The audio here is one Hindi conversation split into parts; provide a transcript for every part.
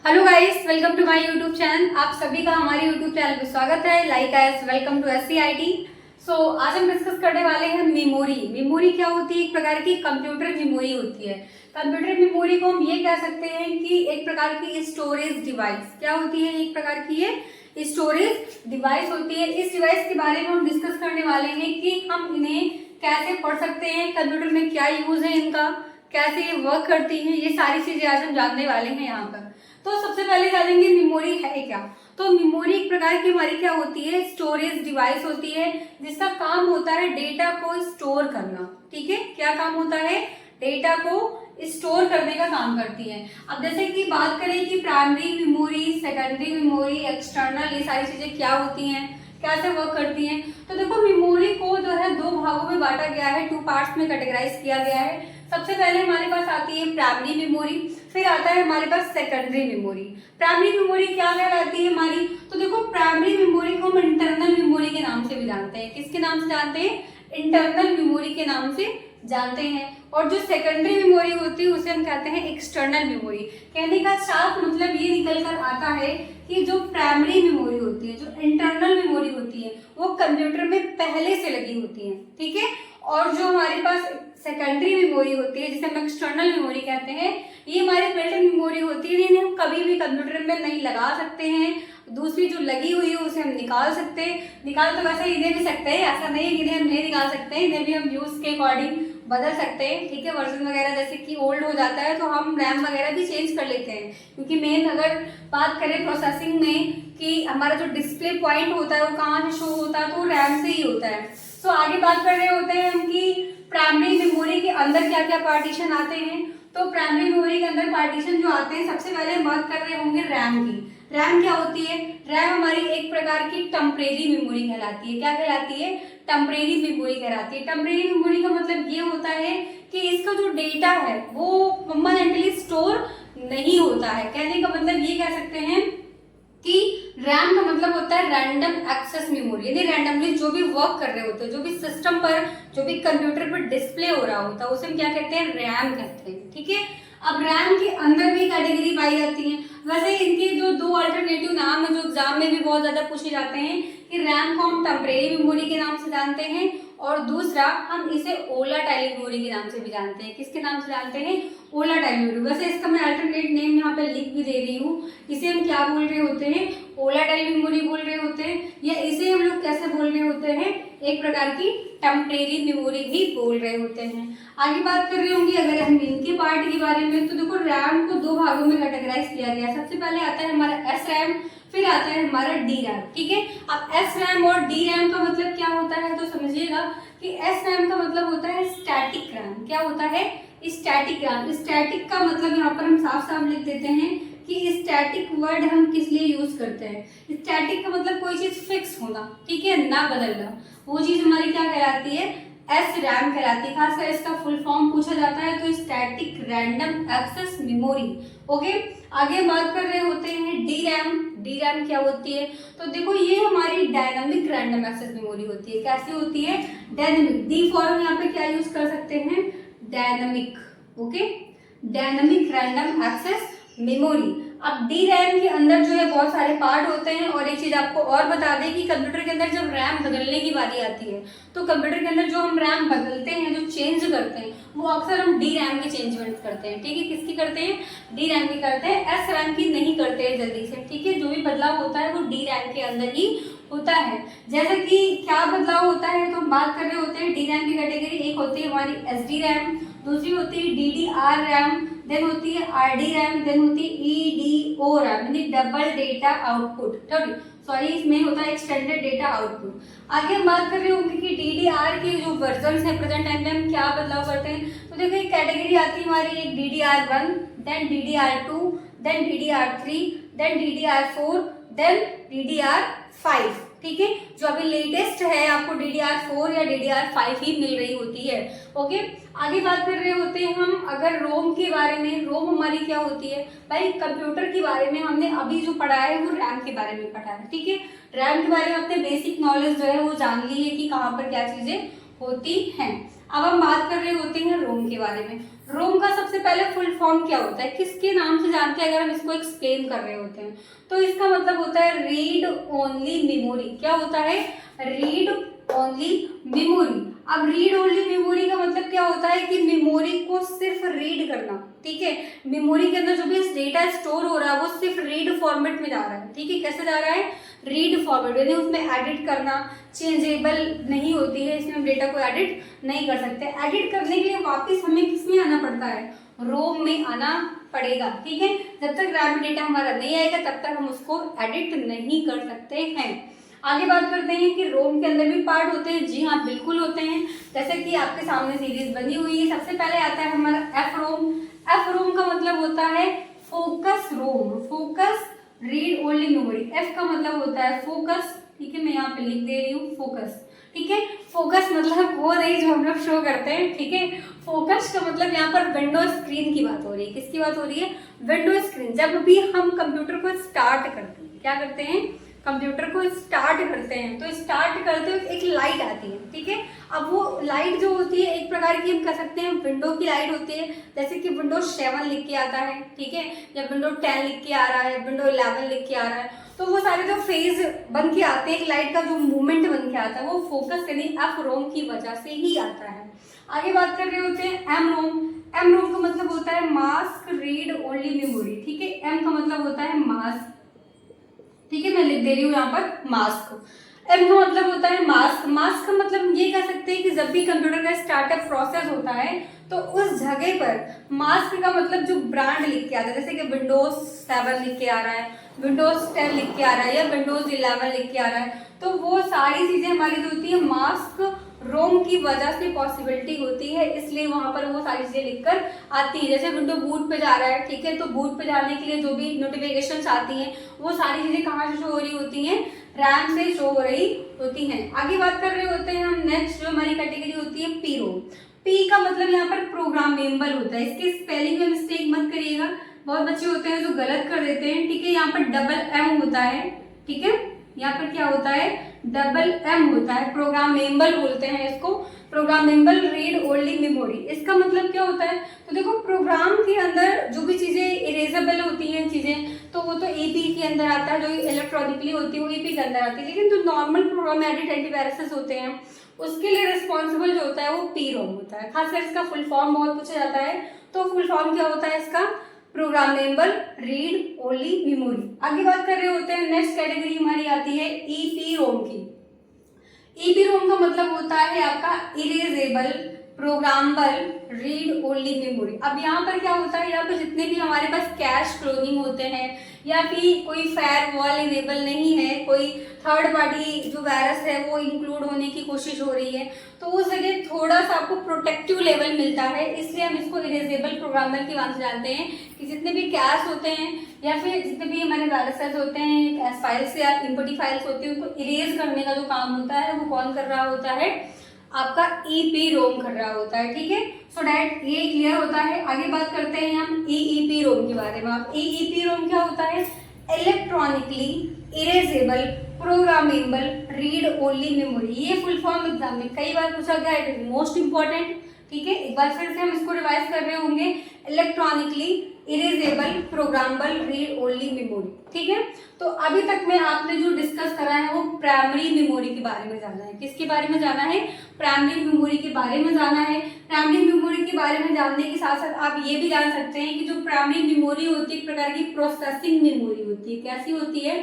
Hello guys, welcome to my YouTube channel. आप सभी का हमारे यूट्यूब चैनल पे स्वागत है। Like as welcome to SCIT। So आज हम डिस्कस करने वाले हैं मेमोरी। मेमोरी क्या होती है? एक प्रकार की कंप्यूटर मेमोरी होती है। कंप्यूटर मेमोरी को हम ये कह सकते हैं कि एक प्रकार की स्टोरेज डिवाइस। क्या होती है? एक प्रकार की ये स्टोरेज डिवाइस होती है। इस डिवाइस के बारे में हम डिस्कस करने वाले हैं कि हम इन्हें कैसे पढ़ सकते हैं, कंप्यूटर में क्या यूज है इनका, कैसे ये वर्क करती है, ये सारी चीजें आज हम जानने वाले हैं यहाँ पर। तो सबसे पहले जानेंगे मेमोरी है क्या। तो मेमोरी एक प्रकार की हमारी क्या होती है? स्टोरेज डिवाइस होती है, जिसका काम होता है डेटा को स्टोर करना। ठीक है, क्या काम होता है? डेटा को स्टोर करने का काम करती है। अब जैसे कि बात करें कि primary memory, secondary memory, external, ये सारी चीजें क्या होती हैं, कैसे वर्क करती हैं। तो देखो, मेमोरी को जो है दो भागों में बांटा गया है, टू पार्ट्स में कैटेगराइज किया गया है। सबसे पहले हमारे पास आती है प्राइमरी मेमोरी, फिर आता है हमारे पास सेकेंडरी मेमोरी। प्राइमरी मेमोरी क्या कहलाती है हमारी? तो देखो, प्राइमरी मेमोरी को हम इंटरनल मेमोरी के नाम से भी जानते हैं। किसके नाम से जानते हैं? इंटरनल मेमोरी के नाम से जानते हैं। और जो सेकेंडरी मेमोरी होती है उसे हम कहते हैं एक्सटर्नल मेमोरी। कहने का साफ मतलब ये निकल कर आता है कि जो प्राइमरी मेमोरी होती है, जो इंटरनल मेमोरी होती है, वो कंप्यूटर में पहले से लगी होती है। ठीक है, और जो हमारे पास सेकेंडरी मेमोरी होती है, जिसे हम एक्सटर्नल मेमोरी कहते हैं, ये हमारी बिल्ट इन मेमोरी होती है, जिन्हें हम कभी भी कंप्यूटर में नहीं लगा सकते हैं। दूसरी जो लगी हुई है उसे हम निकाल सकते हैं। निकाल तो वैसे इन्हें भी सकते हैं, ऐसा नहीं है कि इन्हें हम नहीं निकाल सकते हैं, इन्हें भी हम यूज के अकॉर्डिंग बदल सकते हैं। ठीक है, वर्जन वगैरह जैसे कि ओल्ड हो जाता है तो हम रैम वगैरह भी चेंज कर लेते हैं, क्योंकि मेन अगर बात करें प्रोसेसिंग में कि हमारा जो डिस्प्ले पॉइंट होता है वो कहाँ से शो होता है, तो रैम से ही होता है। सो आगे बात कर रहे होते हैं हम कि प्राइमरी मेमोरी के अंदर क्या क्या पार्टीशन आते हैं। तो प्राइमरी मेमोरी के अंदर पार्टीशन जो आते हैं, सबसे पहले हम बात कर रहे होंगे रैम की। रैम क्या होती है? रैम हमारी एक प्रकार की टेम्परेरी मेमोरी कहलाती है। क्या कहलाती है? टेम्परेरी मेमोरी कहलाती है। टेम्परेरी मेमोरी का मतलब ये होता है कि इसका जो डेटा है वो परमानेंटली स्टोर नहीं होता है। कहने का मतलब ये कह सकते हैं कि रैम का मतलब होता है रैंडम एक्सेस मेमोरी, यानी रैंडमली जो भी वर्क कर रहे होते हैं, जो भी सिस्टम पर, जो भी कंप्यूटर पर डिस्प्ले हो रहा होता है, उसे हम क्या कहते हैं? रैम कहते हैं। ठीक है, अब रैम के अंदर भी कैटेगरी पाई जाती है। वैसे इनके जो दो अल्टरनेटिव नाम है जो एग्जाम में भी बहुत ज्यादा पूछे जाते हैं, कि रैम को हम टेम्परेरी मेमोरी के नाम से जानते हैं, और दूसरा हम इसे वोलेटाइल मेमोरी के नाम से भी जानते हैं। किसके नाम से जानते हैं? Volatile memory. वैसे इसका मैं अल्टरनेट नेम यहाँ पे लिख भी दे रही हूँ। इसे हम क्या बोल रहे होते हैं? वोलेटाइल मेमोरी बोल रहे होते हैं, या इसे हम लोग कैसे बोल रहे होते हैं? एक प्रकार की टेम्परेरी मेमोरी भी बोल रहे होते हैं। आगे बात कर रहे होंगे अगर हम इनके पार्ट के बारे में, तो देखो, रैम को दो भागों में कैटेगराइज किया गया है। सबसे पहले आता है हमारा SRAM, फिर आता है हमारा DRAM। ठीक है, अब SRAM और DRAM का मतलब क्या होता है तो समझिएगा कि SRAM का मतलब होता है स्टैटिक रैम। क्या होता है? Static RAM. स्टैटिक का मतलब यहाँ पर हम साफ साफ लिख देते हैं कि स्टैटिक वर्ड हम किस लिए यूज करते हैं। स्टैटिक का मतलब कोई चीज फिक्स होना, ठीक है, ना बदलना। वो चीज हमारी क्या कहलाती है? SRAM कहलाती है। खासकर इसका फुल फॉर्म पूछा जाता है तो static random access memory. Okay, आगे बात कर रहे होते हैं DRAM। DRAM क्या होती है? तो देखो, ये हमारी डायनामिक रैंडम एक्सेस मेमोरी होती है। कैसी होती है? डायनामिक। डी फॉर यहाँ पे क्या यूज कर सकते हैं? Dynamic. Okay, dynamic random access memory. अब DRAM के अंदर जो है बहुत सारे पार्ट होते हैं। और एक चीज आपको और बता दें कि कंप्यूटर के अंदर जब रैम बदलने की बारी आती है, तो कंप्यूटर के अंदर जो हम रैम बदलते हैं, जो चेंज करते हैं, वो अक्सर हम DRAM की चेंजमेंट करते हैं। ठीक है, किसकी करते हैं? DRAM की करते हैं, SRAM की नहीं करते हैं जल्दी से। ठीक है, जो भी बदलाव होता है वो DRAM के अंदर ही होता है। जैसे कि क्या बदलाव होता है, तो हम बात कर रहे होते हैं DRAM की कैटेगरी। एक होती है हमारी SDRAM, दूसरी होती है DDR-RAM, देन होती है RD-RAM, देन होती है EDO-RAM, यानी डबल डेटा आउटपुट। सॉरी, इसमें होता है एक्सटेंडेड डेटा आउटपुट। आगे हम बात कर रहे होंगे कि DDR के जो वर्जन है प्रेजेंट टाइम में हम क्या बदलाव करते हैं। तो देखो, एक कैटेगरी आती है हमारी, एक DDR1, then DDR2, then DDR3, then DDR4, then DDR5। ठीक है, जो अभी लेटेस्ट है आपको DDR4 या DDR5 ही मिल रही होती है। ओके, आगे बात कर रहे होते हैं हम अगर रोम के बारे में। रोम हमारी क्या होती है भाई? कंप्यूटर के बारे में हमने अभी जो पढ़ा है वो रैम के बारे में पढ़ा है। ठीक है, रैम के बारे में अपने बेसिक नॉलेज जो है वो जान ली है कि कहाँ पर क्या चीजें होती हैं। अब हम बात कर रहे होते हैं रोम के बारे में। रोम का सबसे पहले फुल फॉर्म क्या होता है, किसके नाम से जानते हैं अगर हम इसको एक्सप्लेन कर रहे होते हैं तो इसका मतलब होता है रीड ओनली मेमोरी। क्या होता है, रीड ओनली मेमोरी। अब रीड ओनली मेमोरी का मतलब क्या होता है कि मेमोरी को सिर्फ रीड करना, ठीक है। मेमोरी के अंदर जो भी डेटा स्टोर हो रहा है वो सिर्फ रीड फॉर्मेट में जा रहा है, ठीक है। कैसे जा रहा है, रीड फॉर्मेट, यानी उसमें एडिट करना चेंजेबल नहीं होती है, इसमें हम डेटा को एडिट नहीं कर सकते। एडिट करने के लिए वापस हमें किसमें आना पड़ता है, रोम में आना पड़ेगा, ठीक है। जब तक रैम में डेटा हमारा नहीं आएगा तब तक हम उसको एडिट नहीं कर सकते हैं। आगे बात करते हैं कि रोम के अंदर भी पार्ट होते हैं। जी हाँ, बिल्कुल होते हैं। जैसे कि आपके सामने सीरीज बनी हुई है, सबसे पहले आता है हमारा एफ रोम। एफ रोम का मतलब होता है focus ROM, focus read only memory. F का मतलब होता है फोकस, ठीक है, मैं यहाँ पे लिख दे रही हूँ फोकस, ठीक है। फोकस मतलब वो नहीं जो हम लोग शो करते हैं, ठीक है। फोकस का मतलब यहाँ पर विंडो स्क्रीन की बात हो रही है। किसकी बात हो रही है, विंडो स्क्रीन। जब भी हम कंप्यूटर को स्टार्ट करते हैं, क्या करते हैं, कंप्यूटर को स्टार्ट करते हैं तो स्टार्ट करते हुए एक लाइट आती है, ठीक है। अब वो लाइट जो होती है एक प्रकार की हम कह सकते हैं विंडो की लाइट होती है। जैसे कि विंडोज 7 लिख के आता है, ठीक है, या विंडोज 10 लिख के आ रहा है, विंडोज 11 लिख के आ रहा है, तो वो सारे जो फेज बन के आते हैं, एक लाइट का जो मूवमेंट बन के आता है वो फोकस यानी एफ रोम की वजह से ही आता है। आगे बात कर रहे होते हैं एम रोम। एम रोम का मतलब होता है मास्क रीड ओनली मेमोरी, ठीक है। एम का मतलब होता है मास्क, ठीक है, मैं लिख दे रही हूँ यहाँ पर मास्क। एम का मतलब होता है मास्क। मास्क का मतलब ये कह सकते हैं कि जब भी कंप्यूटर का स्टार्टअप प्रोसेस होता है तो उस जगह पर मास्क का मतलब जो ब्रांड लिख के आता है, जैसे कि विंडोज 7 लिख के आ रहा है, विंडोज 10 लिख के आ रहा है या विंडोज 11 लिख के आ रहा है, तो वो सारी चीजें हमारी जो होती है मास्क रोम की वजह से पॉसिबिलिटी होती है, इसलिए वहां पर वो सारी चीजें लिखकर आती है। जैसे विंडो बूट पे जा रहा है, ठीक है, तो बूट पे जाने के लिए जो भी नोटिफिकेशंस आती हैं वो सारी चीजें कहाँ से शो हो रही होती हैं, रैम से शो हो रही होती हैं। आगे बात कर रहे होते हैं हम नेक्स्ट जो हमारी कैटेगरी होती है पी रोम। पी का मतलब यहाँ पर प्रोग्रामेबल होता है। इसके स्पेलिंग में मिस्टेक मत करिएगा, बहुत बच्चे होते हैं जो गलत कर देते हैं, ठीक है। यहाँ पर डबल एम होता है, ठीक है, यहाँ पर क्या होता है, डबल एम होता है, प्रोग्रामेबल बोलते हैं इसको, प्रोग्रामेबल रीड ओनली मेमोरी। इसका मतलब क्या होता है, तो देखो प्रोग्राम के अंदर जो भी चीजें इरेजेबल होती हैं चीजें, तो वो तो एपी के अंदर आता है, जो इलेक्ट्रॉनिकली होती है वो एपी के अंदर आती है, लेकिन जो नॉर्मल प्रोग्राम एडिट एंटीवायरसेस होते हैं उसके लिए रिस्पॉन्सिबल जो होता है वो पी रोम होता है। खासकर इसका फुल फॉर्म बहुत पूछा जाता है, तो फुल फॉर्म क्या होता है इसका, प्रोग्रामेबल रीड ओनली मेमोरी। आगे बात कर रहे होते हैं नेक्स्ट कैटेगरी हमारी आती है ईपी रोम की। ईपी रोम का मतलब होता है आपका erasable programmable read only memory. अब यहाँ पर क्या होता है, यहाँ पर जितने भी हमारे पास कैश क्लोनिंग होते हैं या फिर कोई फायर वॉल इनेबल नहीं है, कोई थर्ड पार्टी जो वायरस है वो इंक्लूड होने की कोशिश हो रही है, तो उस जगह थोड़ा सा आपको प्रोटेक्टिव लेवल मिलता है, इसलिए हम इसको इरेजेबल प्रोग्रामेबल की बात जानते हैं कि जितने भी कैश होते हैं या फिर जितने भी हमारे वायरसेस होते हैं, कैश फाइल्स या इम्पोर्टी फाइल्स होती है, उनको इरेज करने का जो काम होता है वो कौन कर रहा होता है, आपका ईपी रोम कर रहा होता है, ठीक है। सो डैट ये क्लियर होता है। आगे बात करते हैं हम ईईपी रोम के बारे में। ईईपी रोम क्या होता है, electronically erasable programmable read only memory. ये फुल फॉर्म एग्जाम में कई बार पूछा गया, इट इज मोस्ट इंपॉर्टेंट, ठीक है। एक बार फिर से हम इसको रिवाइज कर रहे होंगे, electronically erasable programmable read only memory, ठीक है। तो अभी तक में आपने जो डिस्कस करा है वो प्राइमरी मेमोरी के बारे में जाना है। किसके बारे में जाना है, प्राइमरी मेमोरी के बारे में जाना है। प्राइमरी मेमोरी के बारे में जानने के साथ साथ आप ये भी जान सकते हैं कि जो प्राइमरी मेमोरी होती है एक प्रकार की प्रोसेसिंग मेमोरी होती है। कैसी होती है,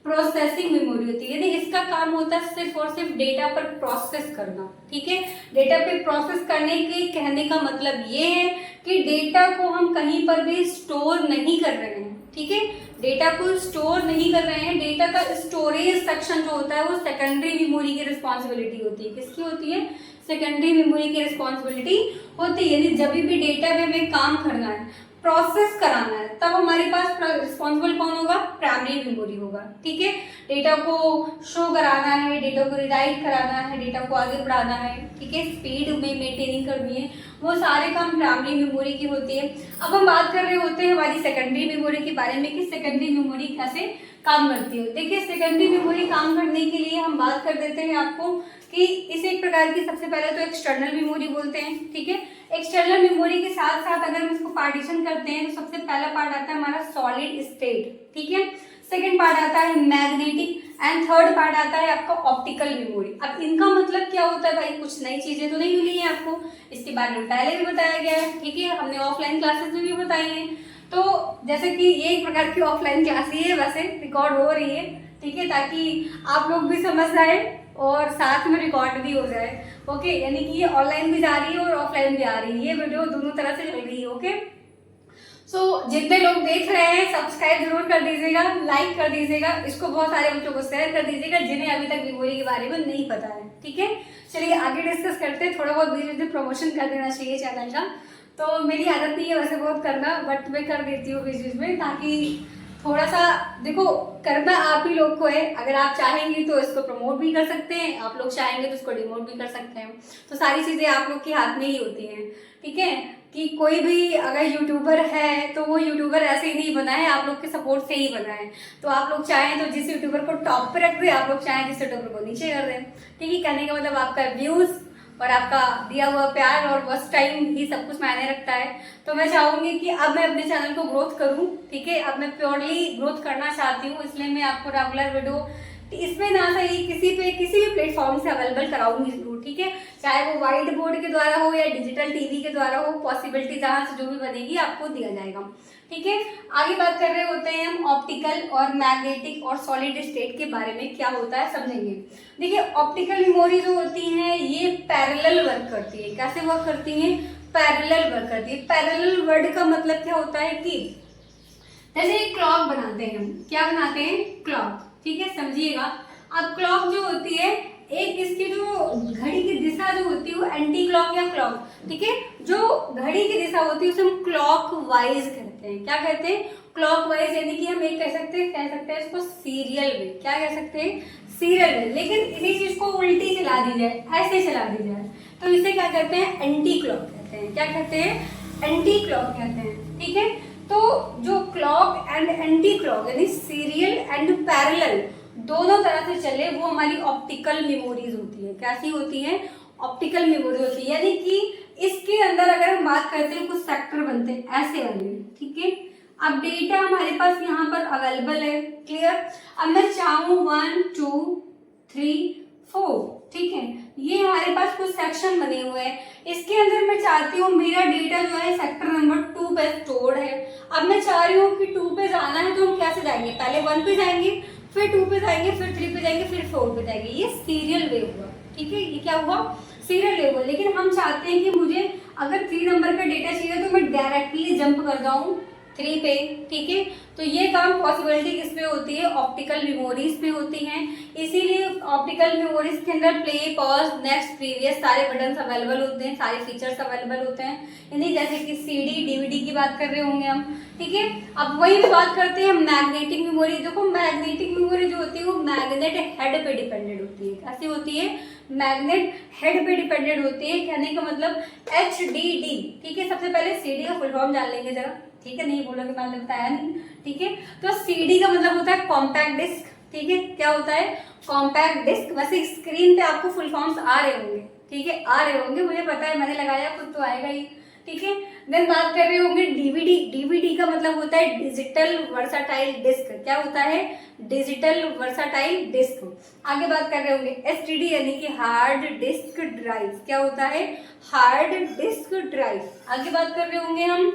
प्रोसेसिंग मेमोरी होती है, यानी इसका काम होता है सिर्फ और सिर्फ डेटा पर प्रोसेस करना, ठीक है। डेटा पे प्रोसेस करने के कहने का मतलब ये है कि डेटा को हम कहीं पर भी स्टोर नहीं कर रहे हैं, ठीक है। डेटा को स्टोर नहीं कर रहे हैं, डेटा का स्टोरेज सेक्शन जो होता है वो सेकेंडरी मेमोरी की रिस्पॉन्सिबिलिटी होती है। किसकी होती है, सेकेंडरी मेमोरी की रिस्पॉन्सिबिलिटी होती है। यानी जब भी डेटा में हमें काम करना है, प्रोसेस कराना है, तब हमारे पास रिस्पॉन्सिबल कौन होगा, प्राइमरी मेमोरी होगा, ठीक है। डेटा को शो कराना है, डेटा को रिराइट कराना है, डेटा को आगे बढ़ाना है, ठीक है, स्पीड में मेंटेनिंग करनी है, वो सारे काम प्राइमरी मेमोरी की होती है। अब हम बात कर रहे होते हैं हमारी सेकेंडरी मेमोरी के बारे में कि सेकेंडरी मेमोरी कैसे काम करती है। देखिए सेकेंडरी मेमोरी काम करने के लिए हम बात कर देते हैं आपको कि इसे एक प्रकार की सबसे पहले तो एक्सटर्नल मेमोरी बोलते हैं, ठीक है। एक्सटर्नल मेमोरी के साथ साथ अगर हम इसको पार्टीशन करते हैं तो सबसे पहला पार्ट आता है हमारा सॉलिड स्टेट, ठीक है। सेकेंड पार्ट आता है मैग्नेटिक एंड थर्ड पार्ट आता है आपका ऑप्टिकल मेमोरी। अब इनका मतलब क्या होता है भाई, कुछ नई चीजें तो नहीं मिली है आपको, इसके बारे में पहले भी बताया गया है, ठीक है, हमने ऑफलाइन क्लासेस में भी बताई है। तो जैसे कि ये एक प्रकार की ऑफलाइन क्लास ही है, वैसे रिकॉर्ड हो रही है, ठीक है, ताकि आप लोग भी समझ जाए और साथ में रिकॉर्ड भी हो जाए, ओके। यानी कि ये ऑनलाइन भी जा रही है और ऑफलाइन भी आ रही है, ये वीडियो दोनों तरह से चल रही है, ओके। सो जितने लोग देख रहे हैं सब्सक्राइब जरूर कर दीजिएगा, लाइक कर दीजिएगा, इसको बहुत सारे बच्चों को शेयर कर दीजिएगा जिन्हें अभी तक मेमोरी के बारे में नहीं पता है, ठीक है। चलिए आगे डिस्कस करते हैं, थोड़ा बहुत बीच में प्रमोशन कर देना चाहिए चैनल का। तो मेरी आदत नहीं है वैसे बहुत करना, बट मैं कर देती हूँ बीच बीच में, ताकि थोड़ा सा देखो करना आप ही लोग को है। अगर आप चाहेंगे तो इसको प्रमोट भी कर सकते हैं, आप लोग चाहेंगे तो इसको डिमोट भी कर सकते हैं। तो सारी चीजें आप लोग के हाथ में ही होती हैं, ठीक है। कि कोई भी अगर यूट्यूबर है तो वो यूट्यूबर ऐसे ही नहीं बना है, आप लोग के सपोर्ट से ही बना है। तो आप लोग चाहें तो जिस यूट्यूबर को टॉप पे रख दे, आप लोग चाहें जिस यूट्यूबर को नीचे कर दें, ठीक है। कहने का मतलब आपका व्यूज और आपका दिया हुआ प्यार और वॉच टाइम ही सब कुछ मायने रखता है। तो मैं चाहूंगी कि अब मैं अपने चैनल को ग्रोथ करूं, ठीक है। अब मैं प्योरली ग्रोथ करना चाहती हूँ, इसलिए मैं आपको रेगुलर वीडियो इसमें ना सही किसी भी प्लेटफॉर्म से अवेलेबल कराऊंगी जरूर, ठीक है। चाहे वो व्हाइट बोर्ड के द्वारा हो या डिजिटल टीवी के द्वारा हो, पॉसिबिलिटी जहां से जो भी बनेगी आपको दिया जाएगा, ठीक है। आगे बात कर रहे होते हैं हम ऑप्टिकल और मैग्नेटिक और सॉलिड स्टेट के बारे में, क्या होता है समझेंगे। देखिए ऑप्टिकल मेमोरी जो होती है ये पैरेलल वर्क करती है। कैसे वर्क करती है? पैरेलल वर्क करती है। पैरेलल वर्ड का मतलब क्या होता है कि जैसे एक क्लॉक बनाते हैं हम, क्या बनाते हैं? क्लॉक, ठीक है, समझिएगा। अब क्लॉक जो होती है, एक इसकी जो घड़ी की दिशा जो होती है वो एंटी क्लॉक या क्लॉक, ठीक है। जो घड़ी की दिशा होती है उसे हम क्लॉक वाइज कहते हैं। क्या कहते हैं? क्लॉक वाइज, यानी कि हम एक कह सकते हैं इसको सीरियल वे। क्या कह सकते हैं? सीरियल वे। लेकिन इसी चीज को उल्टी चला दी जाए, ऐसे चला दी जाए तो इसे क्या कहते हैं? एंटी क्लॉक कहते हैं। क्या कहते हैं? एंटी क्लॉक कहते हैं, ठीक है। तो जो क्लॉक एंड एंटी क्लॉक यानी सीरियल एंड पैरेलल दोनों तरह से चले वो हमारी ऑप्टिकल मेमोरीज होती है। कैसी होती है? ऑप्टिकल मेमोरी होती है। यानी कि इसके अंदर अगर हम बात करते हैं कुछ सेक्टर बनते हैं ऐसे वाले, ठीक है। अब डेटा हमारे पास यहाँ पर अवेलेबल है, क्लियर। अब मैं चाहूँ 1 2 3 4, ठीक है, ये हमारे पास कुछ सेक्शन बने हुए हैं। इसके अंदर मैं चाहती हूँ मेरा डेटा जो है सेक्टर नंबर 2 पे स्टोर्ड है। अब मैं चाह रही हूँ कि 2 पे जाना है तो हम कैसे जाएंगे? पहले 1 पे जाएंगे, फिर 2 पे जाएंगे, फिर 3 पे जाएंगे, फिर 4 पे जाएंगे। ये सीरियल वे हुआ, ठीक है। ये क्या हुआ? सीरियल वे हुआ। लेकिन हम चाहते हैं कि मुझे अगर 3 नंबर का डेटा चाहिए तो मैं डायरेक्टली जंप कर जाऊँ 3 पे, ठीक है। तो ये काम पॉसिबिलिटी किस पे होती है? ऑप्टिकल मेमोरीज पे होती हैं। इसीलिए ऑप्टिकल मेमोरीज के अंदर प्ले, पॉज, नेक्स्ट, प्रीवियस सारे बटन्स अवेलेबल होते हैं, सारे फीचर्स अवेलेबल होते हैं। यानी जैसे कि सीडी, डीवीडी की बात कर रहे होंगे हम, ठीक है। अब वही बात करते हैं मैग्नेटिक मेमोरी। देखो मैग्नेटिक मेमोरी जो होती है वो मैग्नेट हेड पे डिपेंडेंट होती है। कैसी होती है? मैग्नेट हेड पे डिपेंडेंट होती है। कहने का मतलब HDD, ठीक है। सबसे पहले CD का फुल फॉर्म जान लेंगे जरा, ठीक है। नहीं बोलोगे मैंने बताया नहीं, ठीक है। तो CD का मतलब होता है कॉम्पैक्ट डिस्क, ठीक है। क्या होता है? Compact disc. वैसे स्क्रीन पे आपको फुल फॉर्म्स आ रहे होंगे, ठीक है, आ रहे होंगे, मुझे पता है, मैंने लगाया खुद तो आएगा ही, ठीक है। देन बात कर रहे होंगे डीवीडी। डीवीडी का मतलब होता है डिजिटल वर्साटाइल डिस्क। क्या होता है? Digital versatile disc. आगे बात कर रहे होंगे STD यानी कि हार्ड डिस्क ड्राइव। क्या होता है? Hard disk drive. आगे बात कर रहे होंगे हम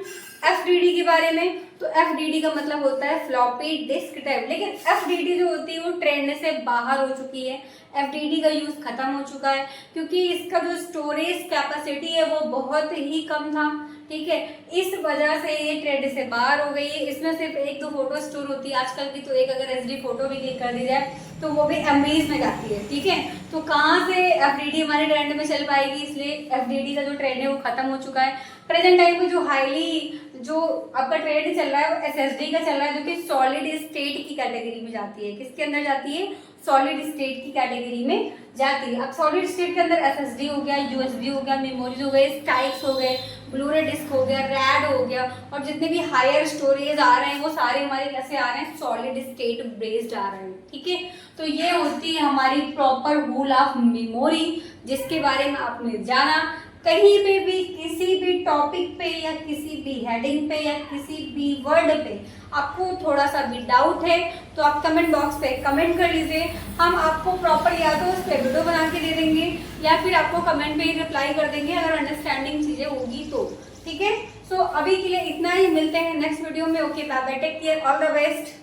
FDD के बारे में। तो FDD का मतलब होता है फ्लॉपी डिस्क ड्राइव। लेकिन FDD जो होती है वो ट्रेंड से बाहर हो चुकी है। FDD का यूज खत्म हो चुका है क्योंकि इसका जो स्टोरेज कैपेसिटी है वो बहुत ही कम था, ठीक है। इस वजह से ये ट्रेंड से बाहर हो गई है। इसमें सिर्फ 1-2 फोटो स्टोर होती है आजकल की। तो एक अगर SD फोटो भी क्लिक कर दी जाए तो वो भी MBs में जाती है, ठीक है। तो कहाँ से FDD हमारे ट्रेंड में चल पाएगी? इसलिए FDD का जो ट्रेंड है वो खत्म हो चुका है। प्रेजेंट टाइम में जो हाईली जो आपका ट्रेड चल रहा है वो एसएसडी का चल रहा है, जो कि सॉलिड स्टेट की कैटेगरी में जाती है। किसके अंदर जाती है? सॉलिड स्टेट की कैटेगरी में जाती है। अब सॉलिड स्टेट के अंदर एसएसडी हो गया, यूएसबी हो गया, मेमोरीज हो गए, स्टाइक्स हो गए, ब्लूरे डिस्क हो गया, रैड हो गया, और जितने भी हायर स्टोरेज आ रहे हैं वो सारे हमारे कैसे आ रहे हैं? सॉलिड स्टेट बेस्ड आ रहे हैं। ठीक है, तो ये होती है हमारी प्रॉपर रूल ऑफ मेमोरी, जिसके बारे में आपने जाना। कहीं पे भी किसी भी टॉपिक पे या किसी भी हेडिंग पे या किसी भी वर्ड पे आपको थोड़ा सा भी डाउट है तो आप कमेंट बॉक्स पे कमेंट कर लीजिए। हम आपको प्रॉपर या तो उस पर वीडियो बना के दे देंगे या फिर आपको कमेंट में ही रिप्लाई कर देंगे अगर अंडरस्टैंडिंग चीजें होगी तो। ठीक है, सो अभी के लिए इतना ही, मिलते हैं नेक्स्ट वीडियो में। Okay, bye bye, take care, all the best.